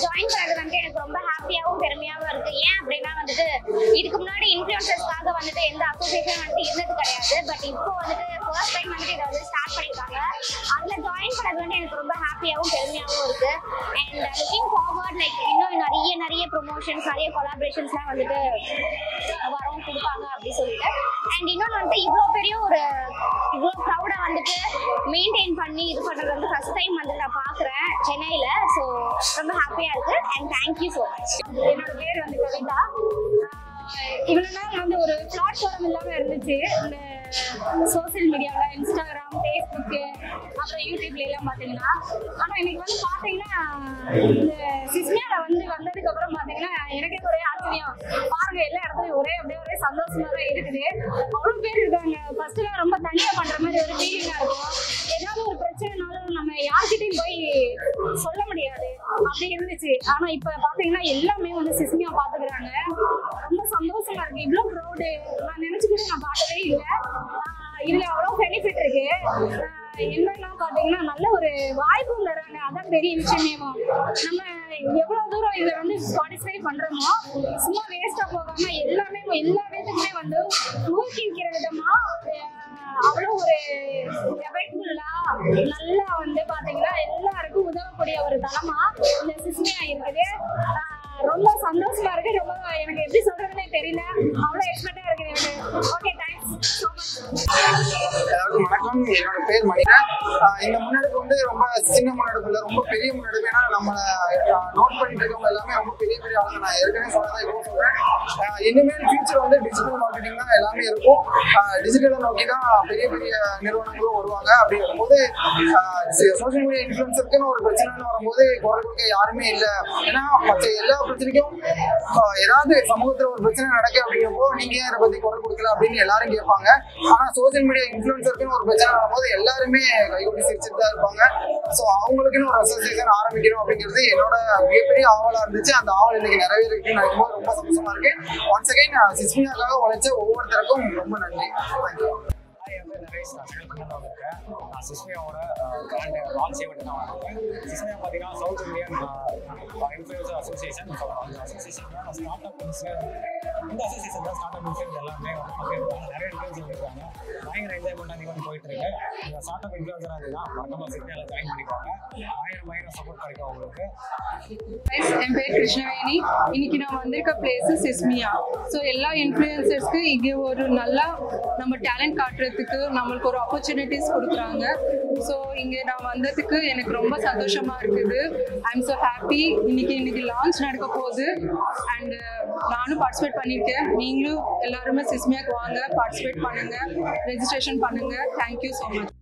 Join பண்ணது வந்து எனக்கு ரொம்ப ஹாப்பியாகவும் பெருமையாகவும் இருக்கு. ஏன் அப்படின்னா வந்துட்டு இதுக்கு முன்னாடி இன்ஃப்ளூயன்சர்ஸ்க்காக வந்துட்டு எந்த அசோசியேஷன் வந்துட்டு இருந்தது கிடையாது. பட் இப்போ வந்துட்டு ஃபர்ஸ்ட் டைம் வந்துட்டு இதை வந்து ஸ்டார்ட் பண்ணியிருக்காங்க. அதில் ஜாயின் பண்ணது வந்து எனக்கு ரொம்ப ஹாப்பியாகவும் பெருமையாகவும் இருக்கு. அண்ட் லுக்கிங் ஃபார்வர்ட் லைக் இன்னும் நிறைய ப்ரொமோஷன்ஸ் நிறைய கொலாபரேஷன்ஸ்லாம் வந்துட்டு வரவும் கொடுப்பாங்க அப்படின்னு சொல்லிட்டு. அண்ட் இன்னொன்று வந்துட்டு இவ்வளோ க்ரௌடை வந்துட்டு மெயின்டைன் பண்ணி இது பண்ணுறது வந்து ஃபர்ஸ்ட் டைம் வந்து நான் பார்க்குறேன் சென்னையில். ஸோ ரொம்ப ஹாப்பியாக இருக்குது. And thank you so much. என்னோட பேர் வந்து கவிதா. இவ்வளோ நாள் வந்து ஒரு பிளாட்ஃபார்ம் இல்லாமல் இருந்துச்சு. இந்த சோசியல் மீடியாவில் இன்ஸ்டாகிராம், ஃபேஸ்புக்கு, அப்புறம் யூடியூப்ல எல்லாம் பார்த்தீங்கன்னா. ஆனால் இன்னைக்கு வந்து பார்த்தீங்கன்னா இந்த சிஸ்மியாவில் வந்ததுக்கப்புறம் பார்த்தீங்கன்னா எனக்கே ஒரே ஆச்சரியம். பாருங்க எல்லா இடத்துலையும் ஒரே சந்தோஷமாக தான் இருக்குது. அவ்வளோ பேர் இருக்காங்க. ஃபர்ஸ்ட்டுலாம் ரொம்ப தனியாக பண்ணுற மாதிரி ஒரு ஃபீலிங்காக இருக்கும். ஏதாவது ஒரு பிரச்சனைனாலும் நம்ம யார்கிட்டையும் போய் சொல்ல முடியாது அப்படி இருந்துச்சு. ஆனால் இப்போ பார்த்தீங்கன்னா எல்லாமே வந்து சிஸ்மியா பார்த்துக்கிறாங்க. ரொம்ப சந்தோஷமா இருக்கு. இவ்வளோ க்ரௌடு நான் நினைச்சுக்கிட்டு நான் பார்த்ததே இல்லை. இதுல அவ்வளோ பெனிஃபிட் இருக்கு. என்னன்னா பாத்தீங்கன்னா நல்ல ஒரு வாய்ப்பு தராங்க. அதான் பெரிய விஷயமே. நம்ம எவ்வளவு தூரம் இதுல வந்து பார்ட்டிசிபேட் பண்றோமோ சும்மா வேஸ்டா போகாம எல்லா விதத்துக்குமே வந்து ஊக்குவிக்கிற விதமா அவ்வளோ ஒரு எஃபெக்ட்ஃபுல்லா நல்லா வந்து பாத்தீங்கன்னா எல்லாருக்கும் உதவக்கூடிய ஒரு தளமா இந்த சிஸ்மியா இருக்குது. ரொம்ப சந்தோஷமா இருக்கு. ரொம்ப எனக்கு எப்படி சொல்றதுன்னே தெரியல. அவ்வளோ எக்ஸ்பெக்டா இருக்குது எனக்கு. Okay, thanks so much. எல்லாருக்கும் வணக்கம். என்னோட பேர் மணினா. இந்த முன்னெடுப்பு வந்து ரொம்ப சின்ன முன்னெடுப்பு இல்லை, ரொம்ப பெரிய முன்னெடுப்பு. ஏன்னா நம்ம நோட் பண்ணிட்டு இருக்கவங்க எல்லாமே ரொம்ப பெரிய ஆளுங்க. நான் ஏற்கனவே சொன்னதான் இப்போ சொல்றேன். இனிமேல் ஃபியூச்சர் வந்து டிஜிட்டல் மார்க்கெட்டிங் தான் எல்லாமே இருக்கும். டிஜிட்டலை நோக்கி தான் பெரிய நிறுவனங்களும் வருவாங்க. அப்படி இருக்கும்போது சோசியல் மீடியா இன்ஃப்ளூயன்ஸருக்குன்னு ஒரு பிரச்சனைன்னு வரும்போது குரல் கொடுக்க யாருமே இல்லை. ஏன்னா மற்ற எல்லா பிரச்சனைக்கும் ஏதாவது சமூகத்தில் ஒரு பிரச்சனை நடக்கு அப்படிங்கிறப்போ நீங்க ஏன் இதை பத்தி குரல் கொடுக்கல அப்படின்னு எல்லாரும் கேட்பாங்க. ஆனா சோசியல் மீடியா இன்ஃப்ளூயன்ஸருக்குன்னு ஒரு பிரச்சனை வரும்போது எல்லாருமே கைகொட்டி சிரிச்சுட்டு தான் இருப்பாங்க. ஸோ அவங்களுக்குன்னு ஒரு அசோசியேஷன் ஆரம்பிக்கணும் அப்படிங்கிறது என்னோட மிகப்பெரிய ஆவலா இருந்துச்சு. அந்த ஆவல் இன்னைக்கு நிறைவேறிருக்குன்னு நினைக்கும்போது ரொம்ப சந்தோஷமா இருக்கு. ஒன்ஸ் அகைன் சிஸ்மியாக்காக உழைச்ச ஒவ்வொருத்தருக்கும் ரொம்ப நன்றி. தேங்க்யூ. நான் சிஸ்மியாவோட பிராண்ட் லான்ச் ஈவெண்ட் தான் வந்திருக்கேன். சிஸ்மியா பார்த்தீங்கன்னா சவுத் இந்தியன் இன்ஃப்ளூயன்சர் அசோசியேஷன். அந்த அசோசியேஷன் தான் ஸ்டார்ட் அப் இந்த அசோசியேஷன் தான் ஸ்டார்ட் அப் இன்ஃப்ளூயன்ஸ் எல்லாமே வந்து பங்கேற்பாங்க. நிறைய இன்ஃப்ளூயன்ஸ் இருக்காங்க. பயங்கர என்ஜாய்மெண்ட்டாக ஈவெண்ட் போயிட்டு இருக்கு. இந்த ஸ்டார்ட் அப் இன்ஃப்ளூயன்சராக இருந்ததுதான் மறக்காம சிஸ்மியாவில் ஜாயின் பண்ணிக்குவாங்க. ஆயிரம் சப்போர்ட் கிடைக்கும் உங்களுக்கு. என் பேர் கிருஷ்ணவேணி. இன்னைக்கு நான் வந்திருக்க பிளேஸ் சிஸ்மியா. ஸோ எல்லா இன்ஃப்ளூயன்சர்ஸ்க்கு இங்கே ஒரு நல்லா நம்ம டேலண்ட் காட்டுறதுக்கு நம்மளுக்கு ஒரு ஆப்பர்ச்சுனிட்டிஸ் கொடுக்குறாங்க. ஸோ இங்கே நான் வந்ததுக்கு எனக்கு ரொம்ப சந்தோஷமாக இருக்குது. I am so happy. இன்னைக்கு லான்ச் நடக்க போகுது. அண்ட் நானும் பார்ட்டிசிபேட் பண்ணியிருக்கேன். நீங்களும் எல்லாருமே சிஸ்மியாக்கு வாங்க, பார்ட்டிசிபேட் பண்ணுங்கள், ரெஜிஸ்ட்ரேஷன் பண்ணுங்கள். Thank you so much.